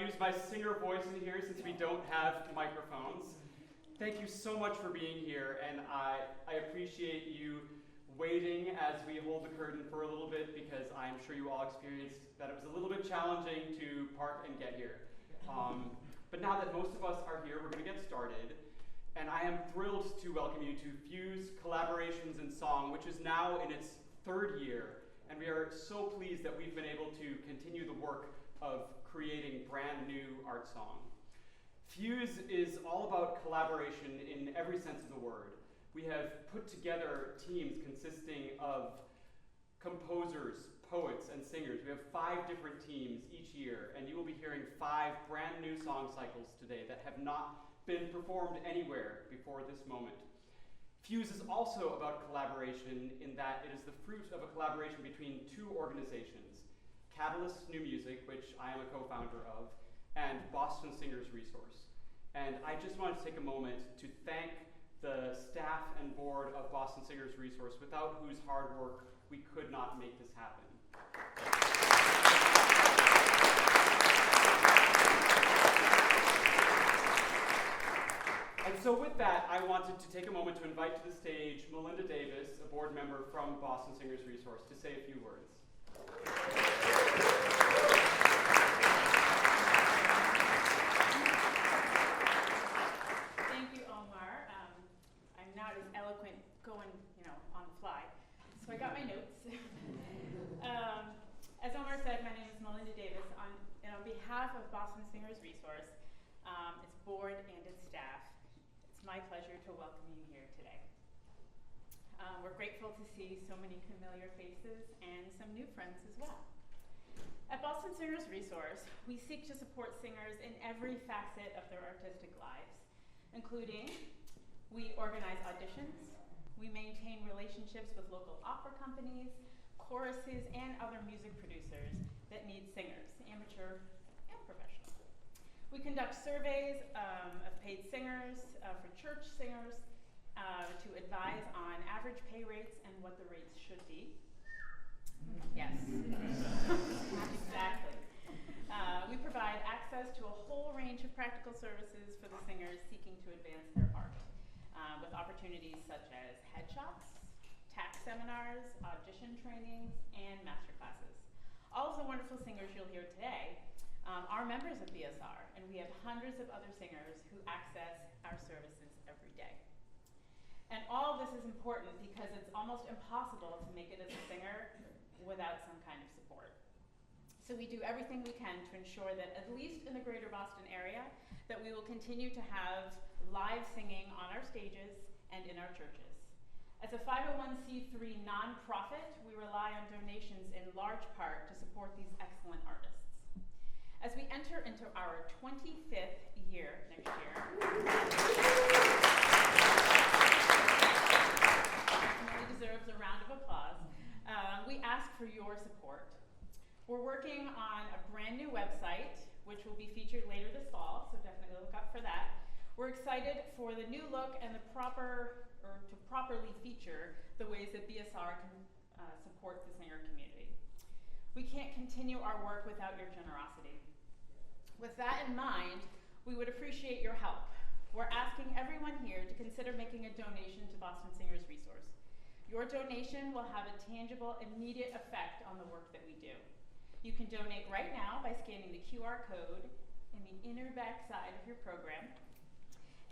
use my singer voice in here since we don't have microphones. Thank you so much for being here, and I appreciate you waiting as we hold the curtain for a little bit, because I'm sure you all experienced that it was a little bit challenging to park and get here. But now that most of us are here, we're going to get started. And I am thrilled to welcome you to Fuse Collaborations in Song, which is now in its 3rd year. And we are so pleased that we've been able to continue the work of creating brand new art song. Fuse is all about collaboration in every sense of the word. We have put together teams consisting of composers, poets, and singers. We have 5 different teams each year, and you will be hearing 5 brand new song cycles today that have not been performed anywhere before this moment. Fuse is also about collaboration in that it is the fruit of a collaboration between 2 organizations, Catalyst New Music, which I am a co-founder of, and Boston Singers Resource. And I just wanted to take a moment to thank the staff and board of Boston Singers Resource, without whose hard work we could not make this happen. And so with that, I wanted to take a moment to invite to the stage Melynda Davis, a board member from Boston Singers Resource, to say a few words. Thank you, Omar. I'm not as eloquent going, on the fly, so I got my notes. As Omar said, my name is Melynda Davis, and on behalf of Boston Singers Resource, its board and its staff, it's my pleasure to welcome you here today. We're grateful to see so many familiar faces and some new friends as well. At Boston Singers Resource, we seek to support singers in every facet of their artistic lives, including we organize auditions, we maintain relationships with local opera companies, choruses, and other music producers that need singers, amateur and professional. We conduct surveys of paid singers for church singers to advise on average pay rates and what the rates should be. Yes, exactly. We provide access to a whole range of practical services for the singers seeking to advance their art, with opportunities such as headshots, tax seminars, audition trainings, and masterclasses. All of the wonderful singers you'll hear today are members of BSR, and we have hundreds of other singers who access our services every day. And all of this is important because it's almost impossible to make it as a singer without some kind of support. So we do everything we can to ensure that, at least in the greater Boston area, that we will continue to have live singing on our stages and in our churches. As a 501c3 nonprofit, we rely on donations in large part to support these excellent artists. As we enter into our 25th year next year, really deserves a round of applause, we ask for your support. We're working on a brand new website, which will be featured later this fall, so definitely look up for that. We're excited for the new look and to properly feature the ways that BSR can support the singer community. We can't continue our work without your generosity. With that in mind, we would appreciate your help. We're asking everyone here to consider making a donation to Boston Singers Resource. Your donation will have a tangible, immediate effect on the work that we do. You can donate right now by scanning the QR code in the inner back side of your program,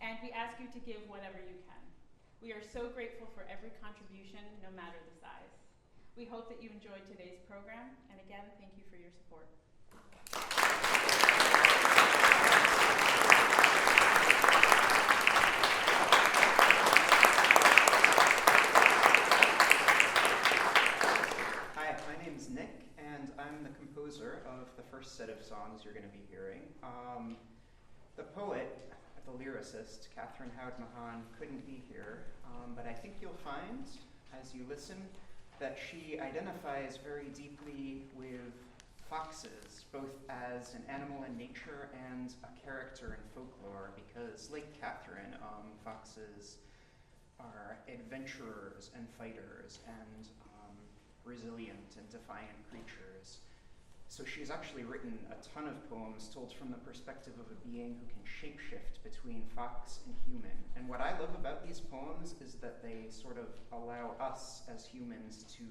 and we ask you to give whatever you can. We are so grateful for every contribution, no matter the size. We hope that you enjoyed today's program, and again, thank you for your support. Hi, my name's Nick, and I'm the composer of the first set of songs you're going to be hearing. The poet, the lyricist, Catherine Howd-Mahan, couldn't be here, but I think you'll find, as you listen, that she identifies very deeply with foxes, both as an animal in nature and a character in folklore, because, like Catherine, foxes are adventurers and fighters and resilient and defiant creatures. So she's actually written a ton of poems told from the perspective of a being who can shapeshift between fox and human. And what I love about these poems is that they sort of allow us as humans to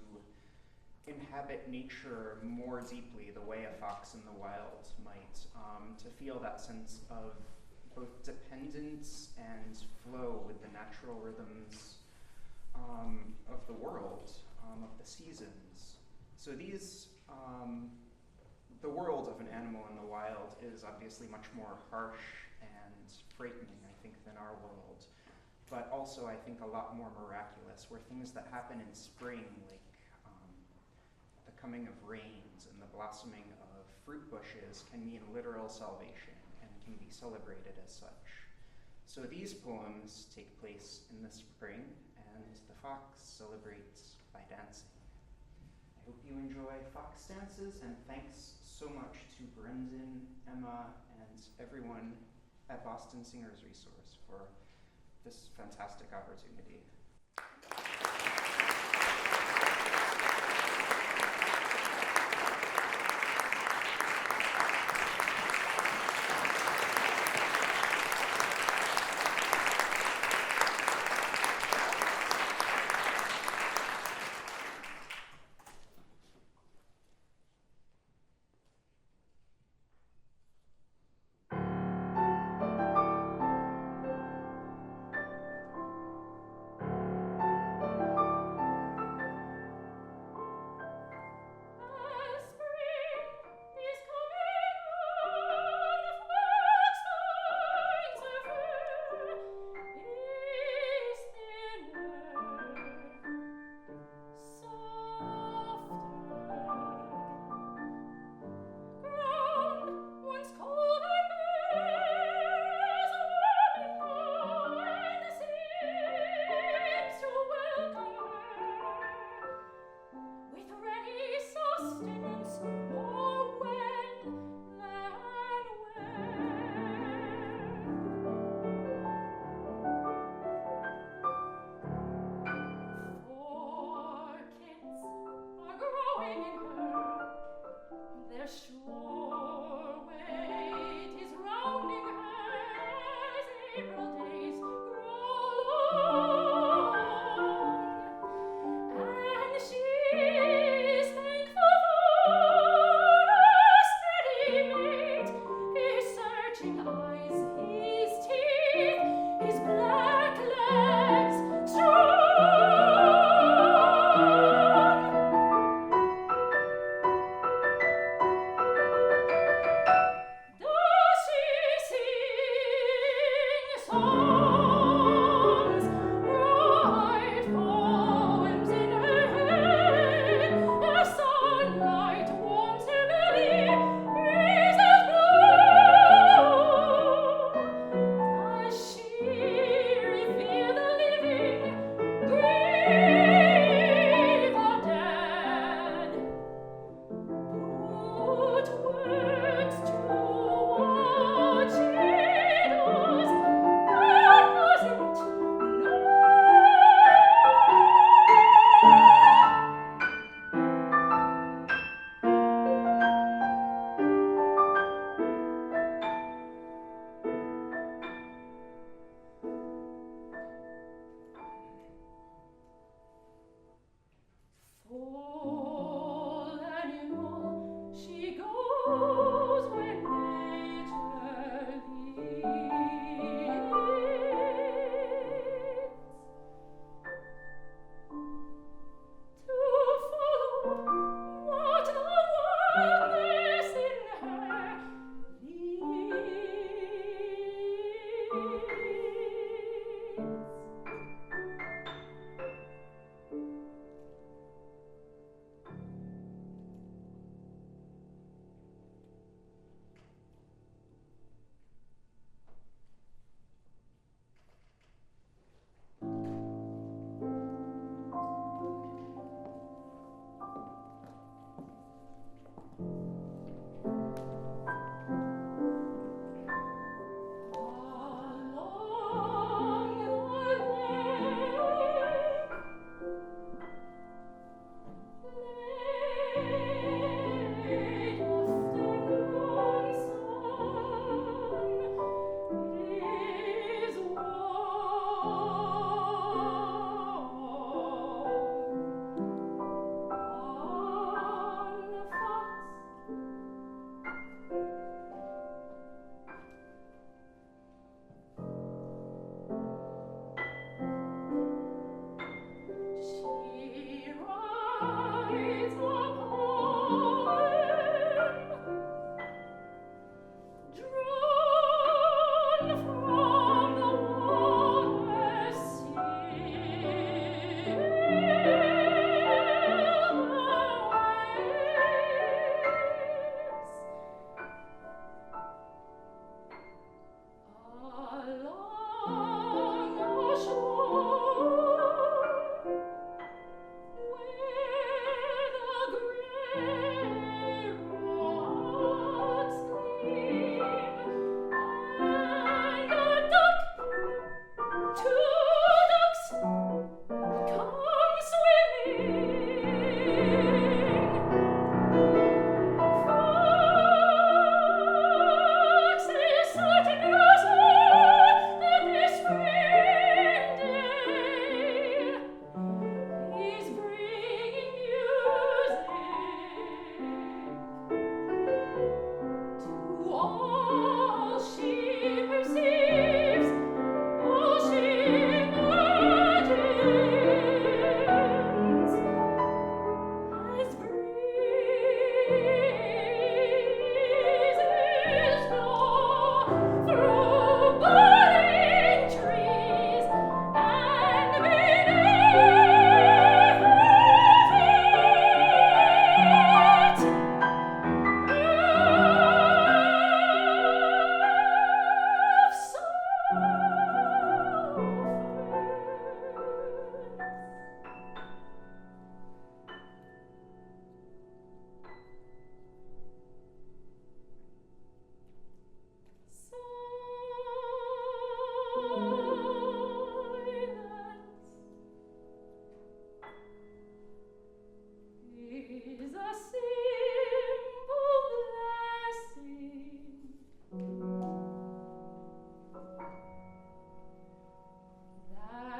inhabit nature more deeply the way a fox in the wild might, to feel that sense of both dependence and flow with the natural rhythms of the world, of the seasons. So these, the world of an animal in the wild is obviously much more harsh and frightening, I think, than our world, but also I think a lot more miraculous, where things that happen in spring, like the coming of rains and the blossoming of fruit bushes, can mean literal salvation and can be celebrated as such. So these poems take place in the spring, and the fox celebrates by dancing. I hope you enjoy fox dances, and thanks so much to Brendan, Emma, and everyone at Boston Singers Resource for this fantastic opportunity.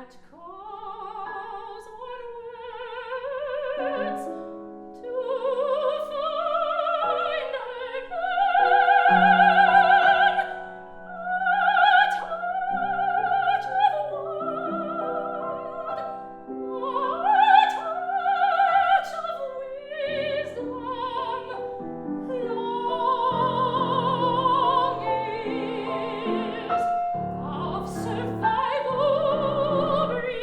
that calls on words to find again a touch of word, a touch of wisdom, long years of survival breathe.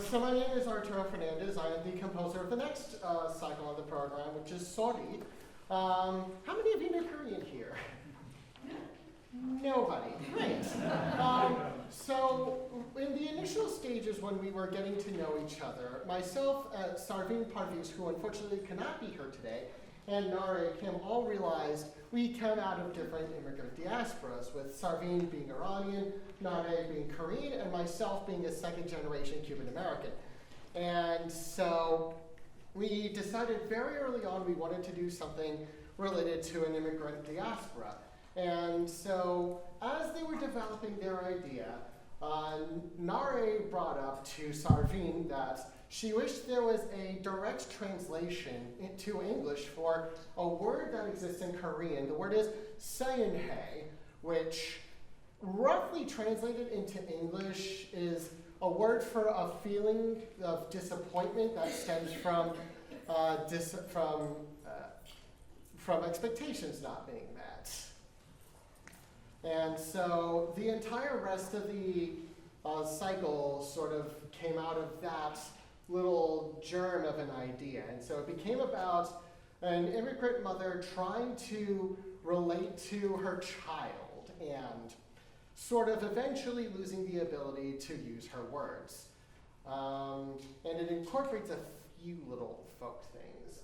So my name is Arturo Fernandez. I am the composer of the next cycle of the program, which is Sori. How many of you know Korean here? Nobody. Great. So in the initial stages when we were getting to know each other, myself, Sarveen Parviz, who unfortunately cannot be here today, and Nare Kim all realized we come out of different immigrant diasporas, with Sarveen being Iranian, Nare being Korean, and myself being a second-generation Cuban American. And so we decided very early on we wanted to do something related to an immigrant diaspora. And so as they were developing their idea, Nare brought up to Sarveen that she wished there was a direct translation into English for a word that exists in Korean. The word is seonhae, which roughly translated into English is a word for a feeling of disappointment that stems from expectations not being met. And so the entire rest of the cycle sort of came out of that little germ of an idea. And so it became about an immigrant mother trying to relate to her child and sort of eventually losing the ability to use her words. And it incorporates a few little folk things.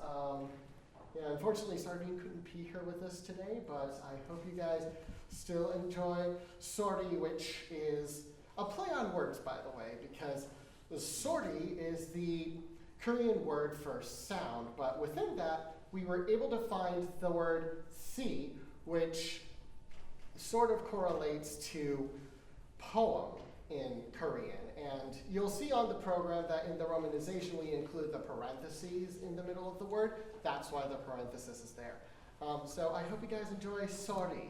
Yeah, unfortunately, Sarveen couldn't be here with us today, but I hope you guys still enjoy Sori, which is a play on words, by the way, because the Sori is the Korean word for sound, but within that, we were able to find the word si, which sort of correlates to poem in Korean. And you'll see on the program that in the romanization, we include the parentheses in the middle of the word. That's why the parenthesis is there. So I hope you guys enjoy Sori.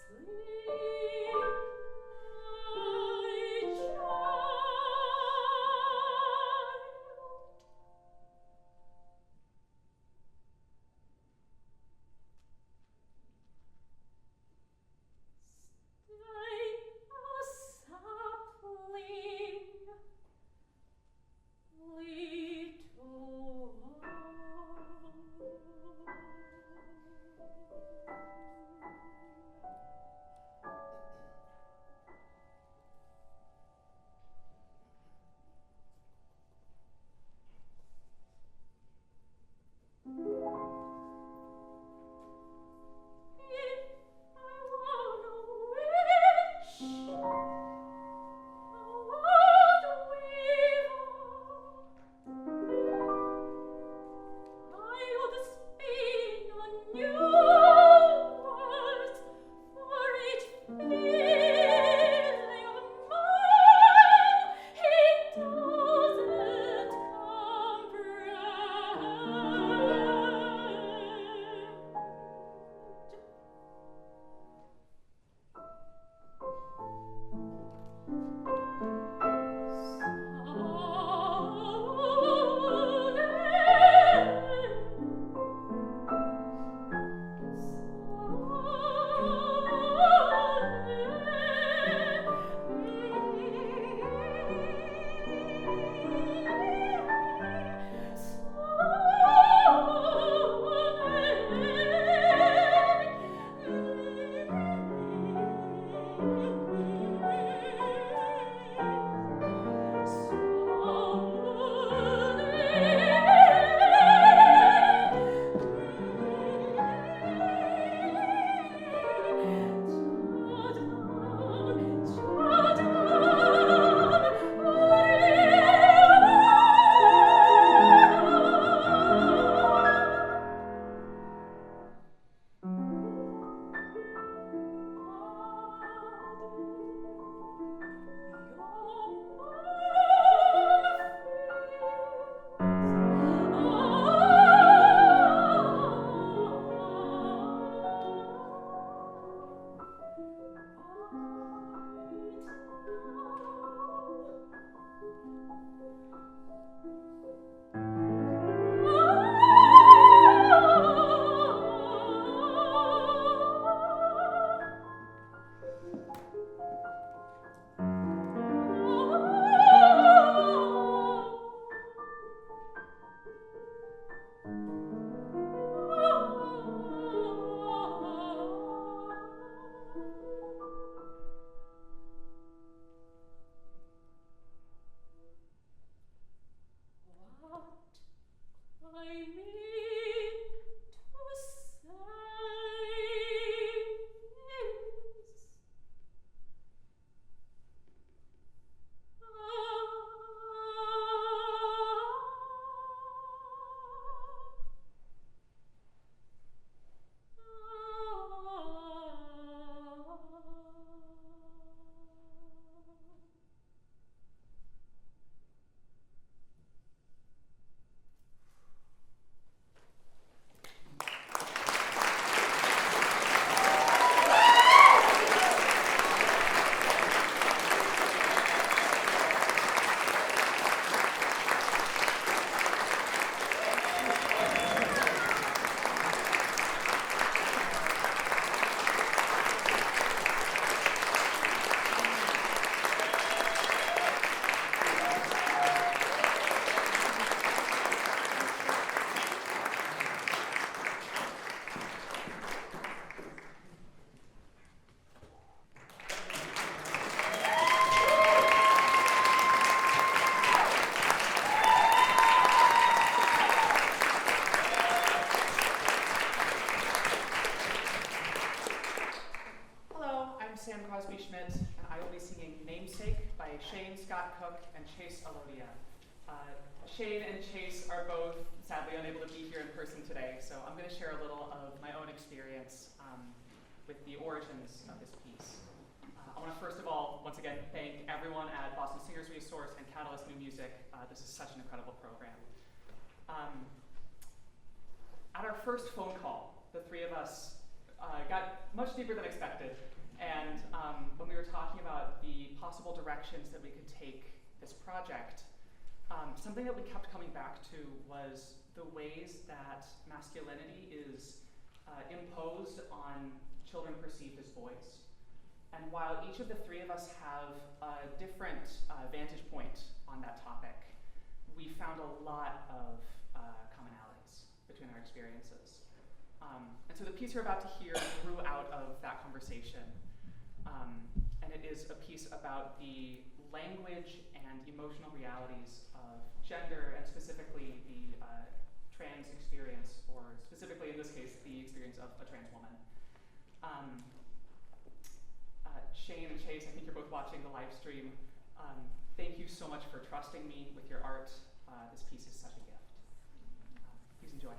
Sleep. Scott Cook and Chase Alodia. Shane and Chase are both sadly unable to be here in person today, so I'm going to share a little of my own experience with the origins of this piece. I want to first of all, once again, thank everyone at Boston Singers Resource and Catalyst New Music. This is such an incredible program. At our first phone call, the three of us got much deeper than expected, and when we were talking about the possible directions that we could take this project, something that we kept coming back to was the ways that masculinity is imposed on children perceived as boys. And while each of the three of us have a different vantage point on that topic, we found a lot of commonalities between our experiences. And so the piece you're about to hear grew out of that conversation. And it is a piece about the language and emotional realities of gender, and specifically the trans experience, or specifically in this case, the experience of a trans woman. Shane and Chase, I think you're both watching the live stream. Thank you so much for trusting me with your art. This piece is such a gift. Please enjoy.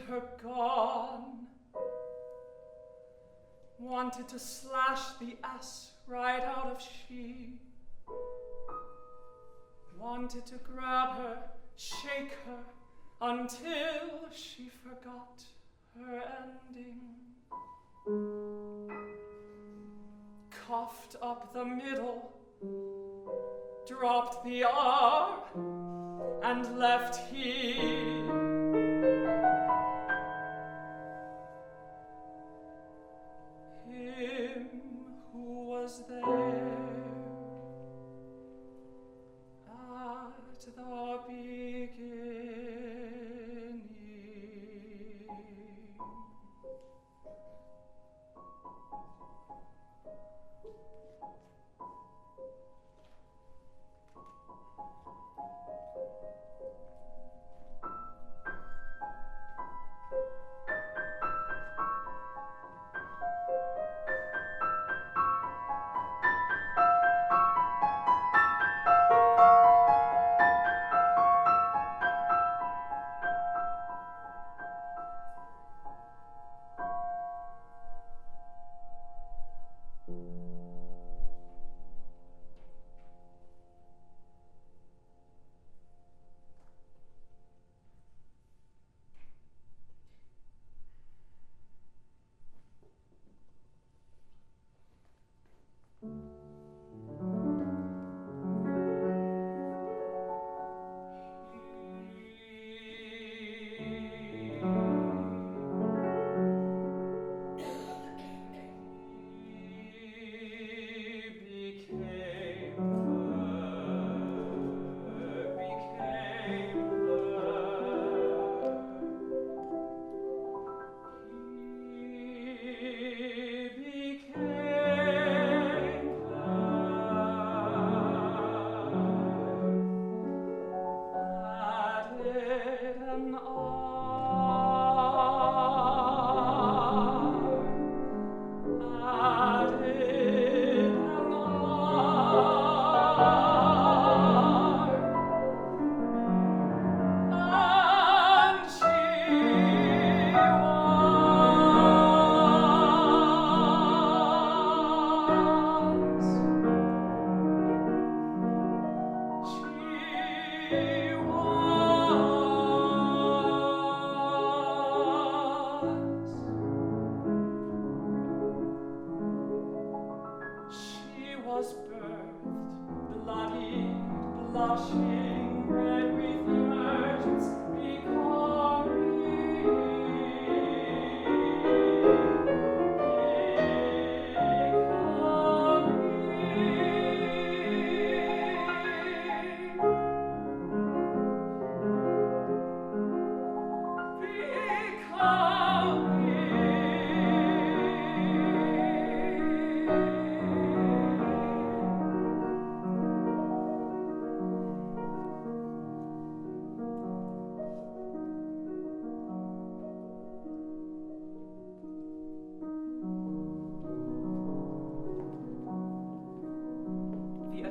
her gone. Wanted to slash the S right out of she. Wanted to grab her, shake her, until she forgot her ending. Coughed up the middle, dropped the R, and left he. Him who was there at the beginning.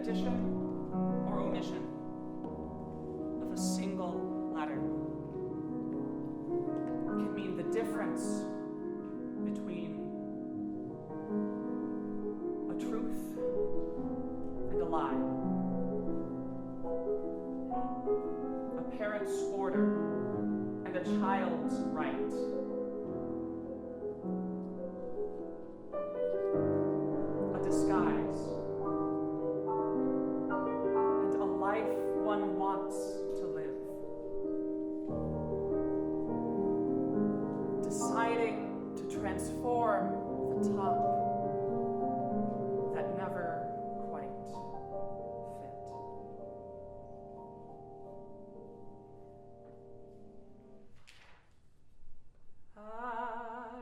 Addition or omission of a single letter can mean the difference between a truth and a lie, a parent's order and a child's right, a disguise one wants to live. Deciding to transform the top that never quite fit.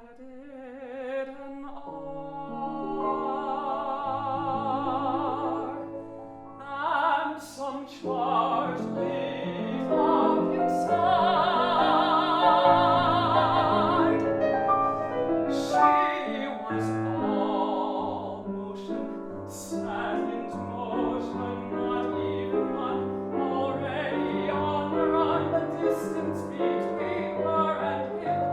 Added an R and some charge laid up inside. She was all motion, set into motion, not even one, already on the run. The distance between her and him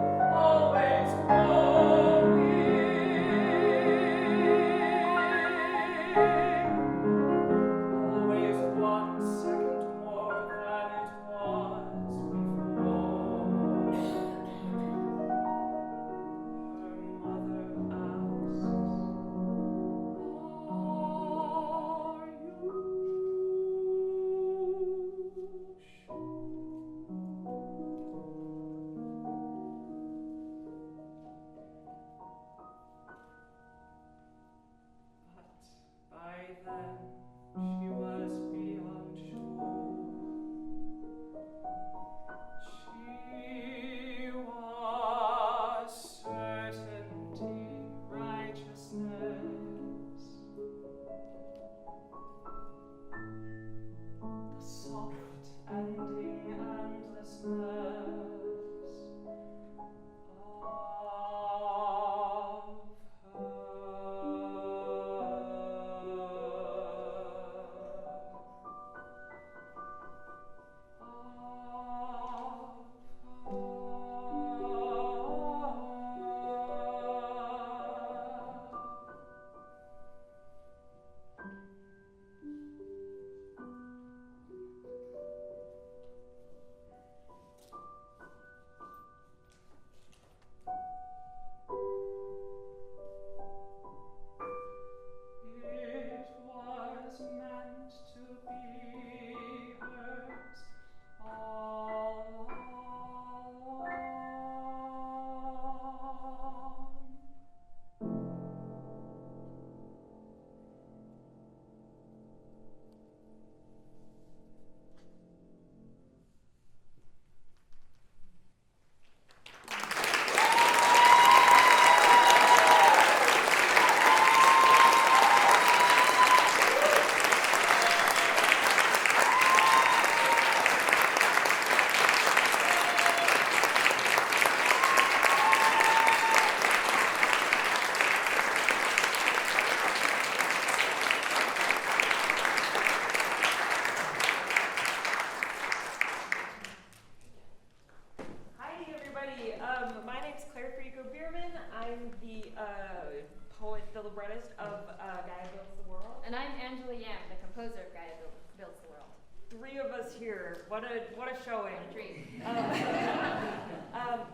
of Gaia Builds the World. And I'm Angela Yam, the composer of Gaia Builds the World. 3 of us here. What a showing. What a treat.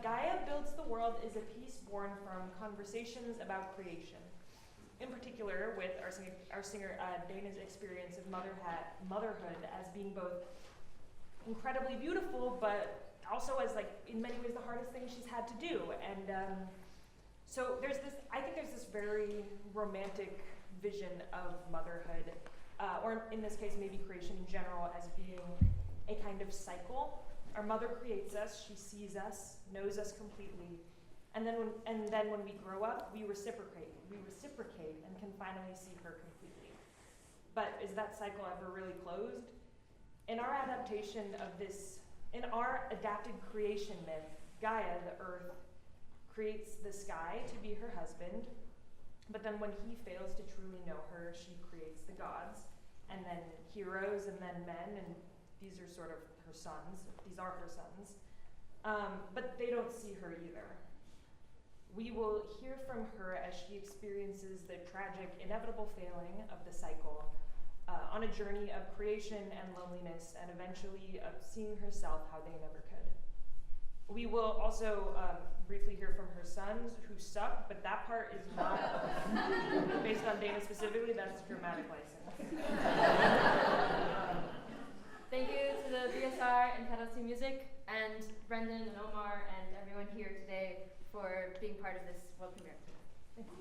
Gaia Builds the World is a piece born from conversations about creation. In particular, with our singer Dana's experience of motherhood as being both incredibly beautiful, but also as, like, in many ways the hardest thing she's had to do. And so I think there's this very romantic vision of motherhood, or in this case, maybe creation in general, as being a kind of cycle. Our mother creates us, she sees us, knows us completely, and then when we grow up, we reciprocate and can finally see her completely. But is that cycle ever really closed? In our adapted creation myth, Gaia, the earth, creates the sky to be her husband, but then when he fails to truly know her, she creates the gods, and then heroes, and then men, and these are sort of her sons. These are her sons. But they don't see her either. We will hear from her as she experiences the tragic, inevitable failing of the cycle, on a journey of creation and loneliness, and eventually of seeing herself how they never could. We will also briefly hear from her sons, who suck, but that part is not based on Dana specifically, that's dramatic license. Thank you to the BSR and Catalyst Music, and Brendan and Omar and everyone here today for being part of this world premiere. Thank you.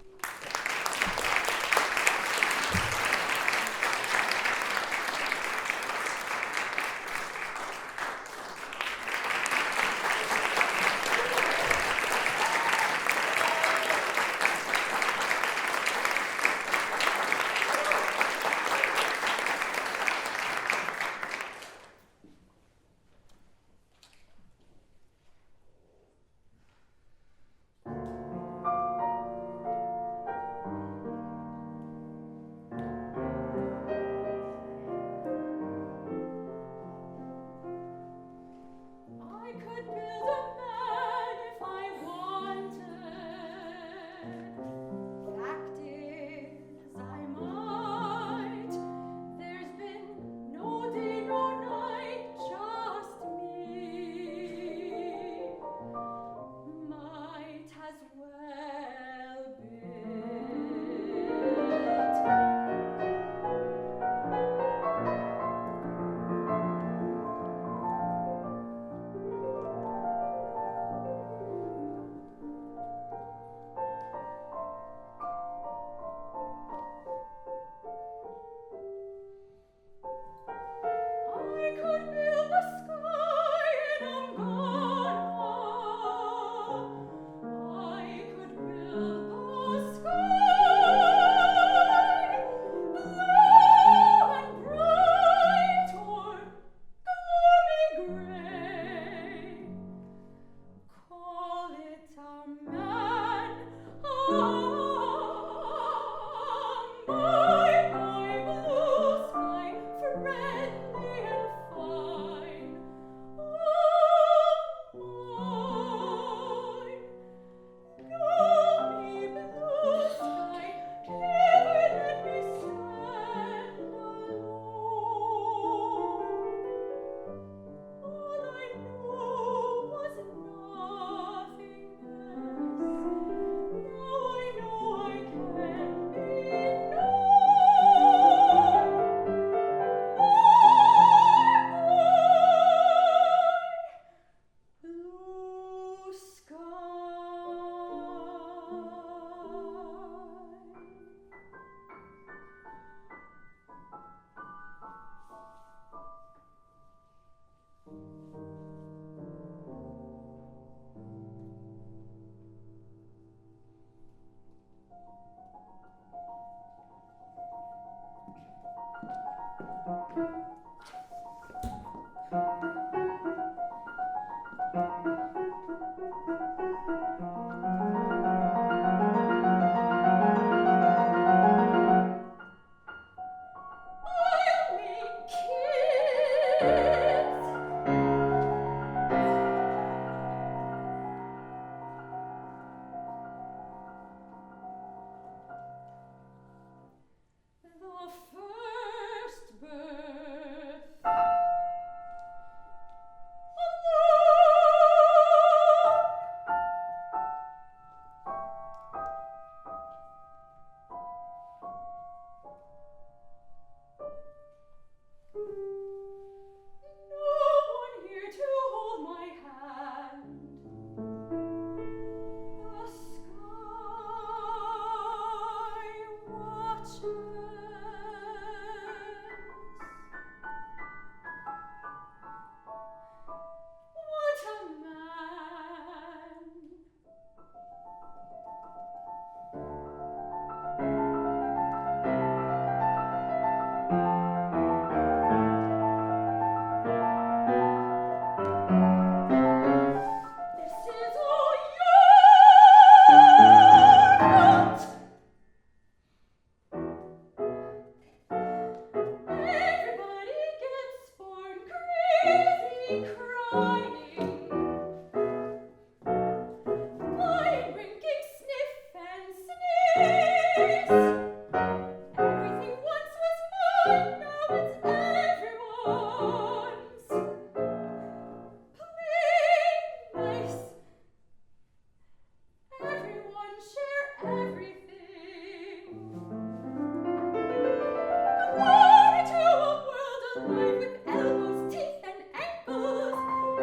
life with elbows, teeth, and ankles,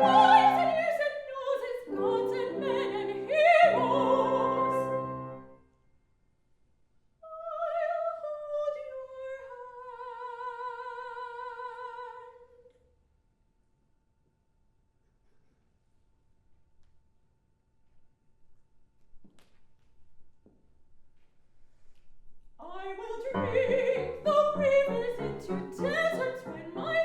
eyes and ears and noses, gods and men and heroes. I'll hold your hand. I will drink the rivers into deserts when my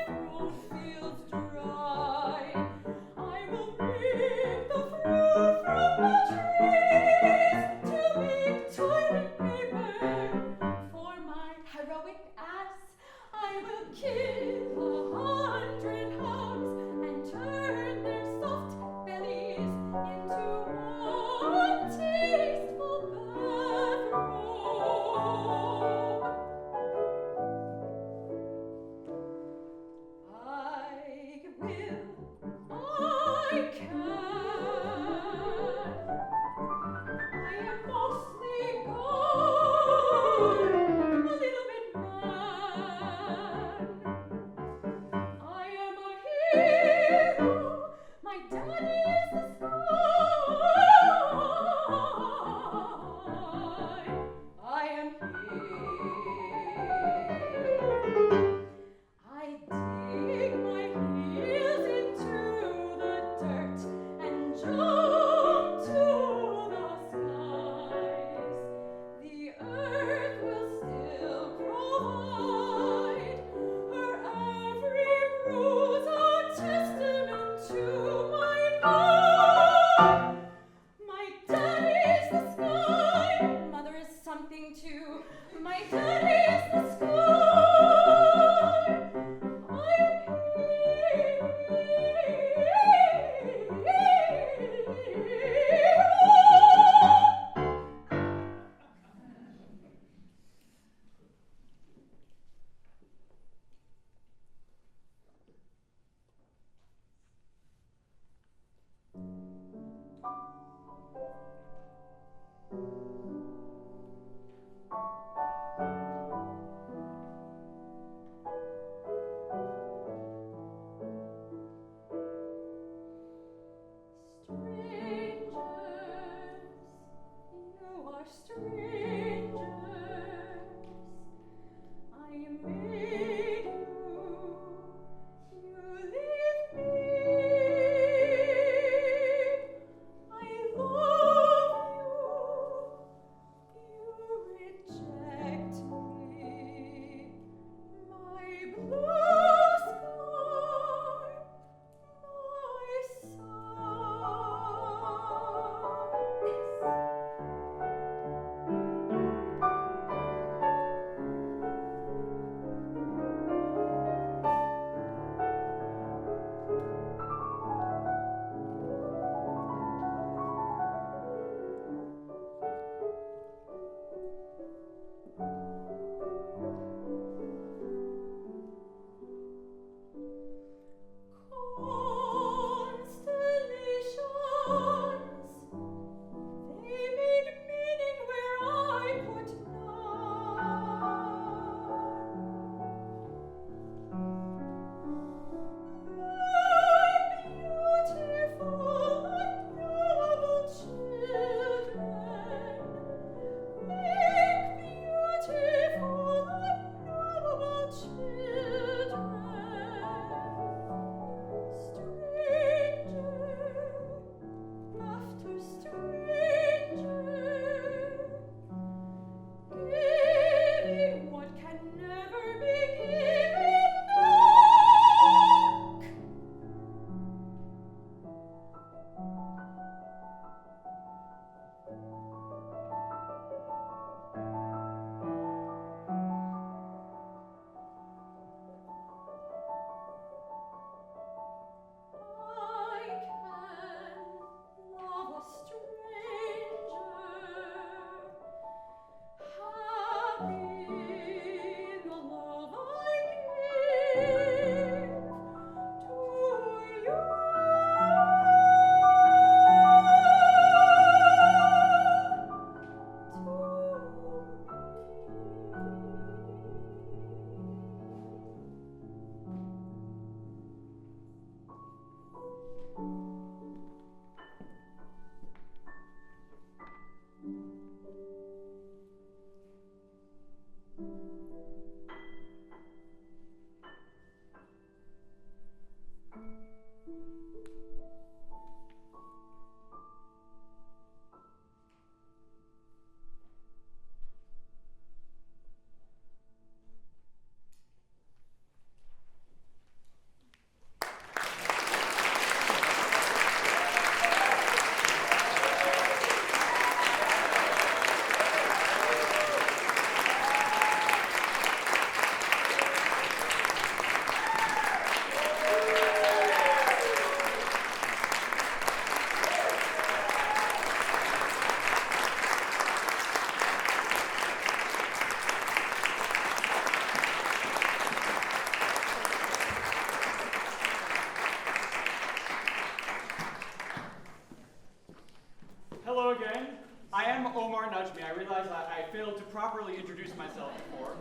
Hello again. I am Omar Najmi. I realize I failed to properly introduce myself before,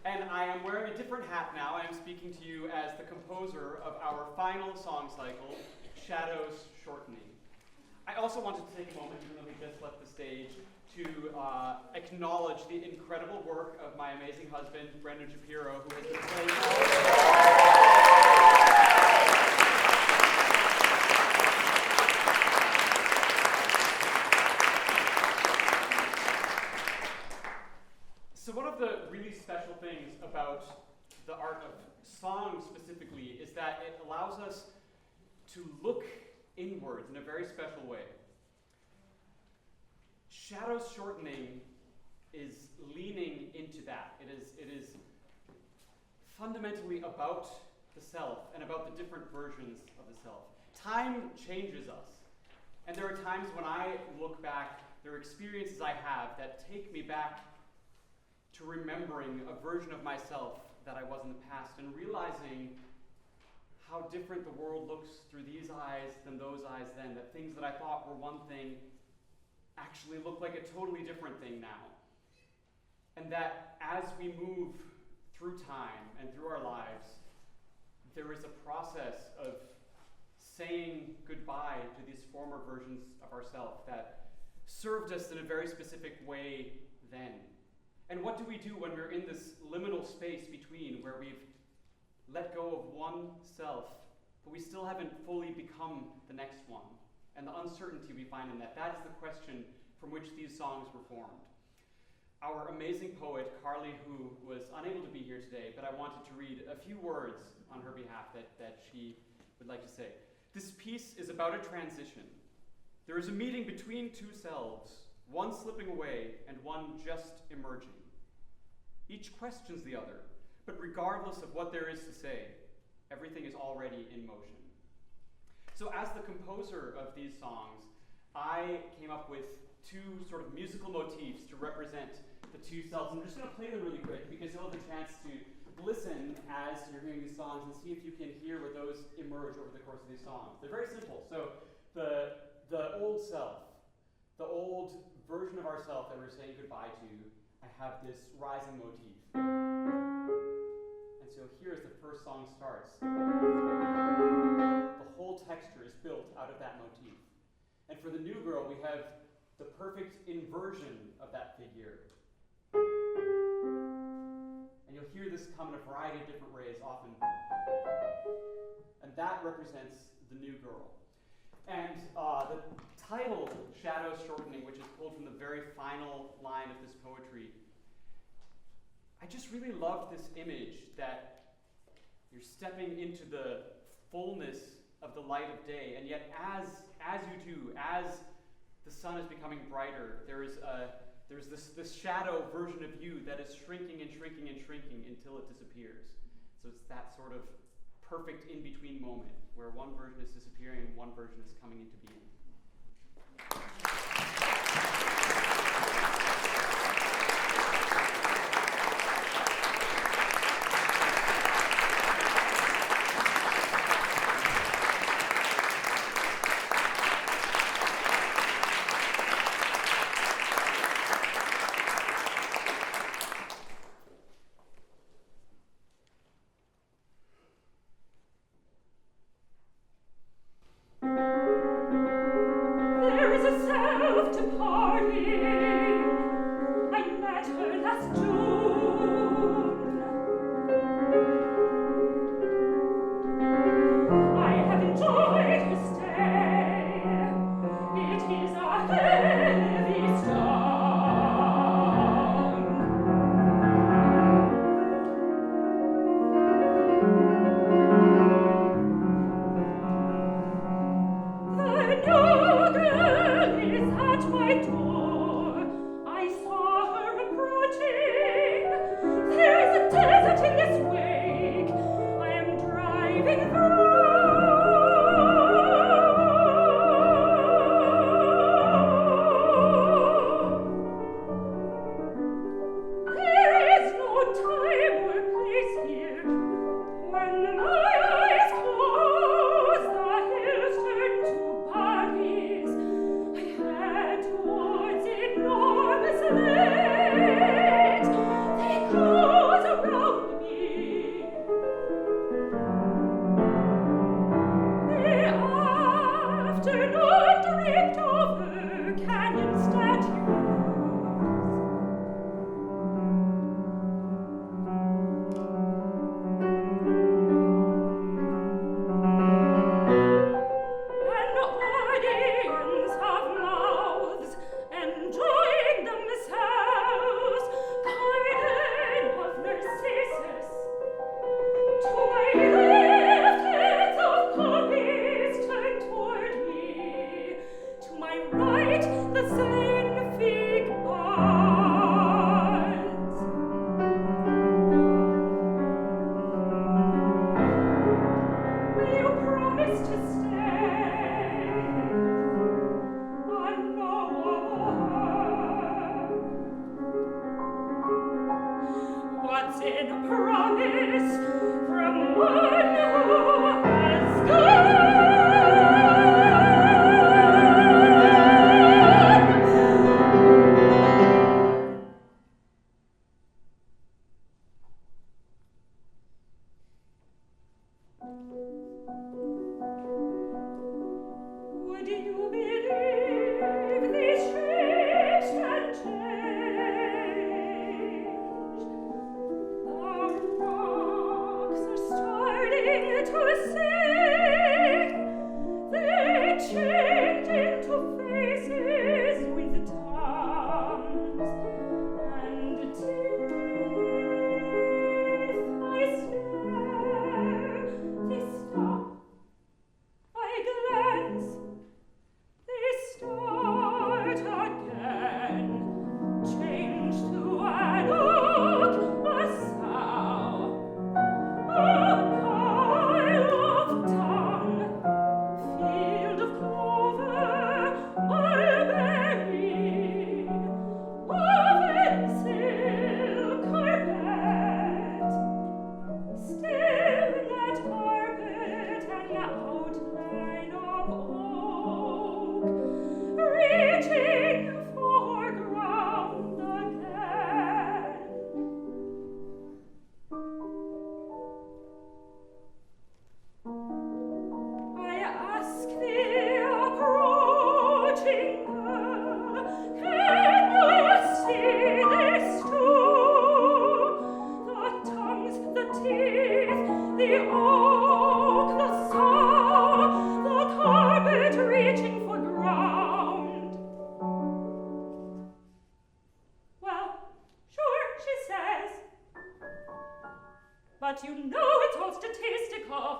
and I am wearing a different hat now. I am speaking to you as the composer of our final song cycle, Shadows Shortening. I also wanted to take a moment, even though we just left the stage, to acknowledge the incredible work of my amazing husband, Brendan Shapiro, who has been playing So one of the really special things about the art of song specifically is that it allows us to look inwards in a very special way. Shadows Shortening is leaning into that. It is fundamentally about the self and about the different versions of the self. Time changes us. And there are times when I look back, there are experiences I have that take me back to remembering a version of myself that I was in the past and realizing how different the world looks through these eyes than those eyes then, that things that I thought were one thing actually look like a totally different thing now. And that as we move through time and through our lives, there is a process of saying goodbye to these former versions of ourselves that served us in a very specific way then. And what do we do when we're in this liminal space between where we've let go of one self, but we still haven't fully become the next one? And the uncertainty we find in that, that is the question from which these songs were formed. Our amazing poet, Carly, who was unable to be here today, but I wanted to read a few words on her behalf that she would like to say. This piece is about a transition. There is a meeting between two selves, one slipping away and one just emerging. Each questions the other, but regardless of what there is to say, everything is already in motion. So as the composer of these songs, I came up with two sort of musical motifs to represent the two selves. I'm just going to play them really quick because you'll have the chance to listen as you're hearing these songs and see if you can hear where those emerge over the course of these songs. They're very simple. So the old self, the old version of ourself that we're saying goodbye to, I have this rising motif. And so here as the first song starts, the whole texture is built out of that motif. And for the new girl, we have the perfect inversion of that figure. And you'll hear this come in a variety of different ways, often. And that represents the new girl. And the title, Shadows Shortening, which is pulled from the very final line of this poetry, I just really love this image that you're stepping into the fullness of the light of day, and yet as you do, as the sun is becoming brighter, there's this shadow version of you that is shrinking and shrinking and shrinking until it disappears. So it's that sort of perfect in-between moment where one version is disappearing and one version is coming into being. in promise from one who has gone. Would you believe these shapes can change? The rocks are starting to sing. They change into faces with tongues and teeth. I stare, they stop. I glance, they start again, change to an oak, a sow, a pile of dung, field of clover, mulberry, woven silk carpet. Still that carpet and outline of oak, reaching for ground again. I ask the approaching girl, can you see this too? The tongues, the teeth, the oak, the sow, the carpet reaching for ground. Well, sure, she says, but you know it's all statistical.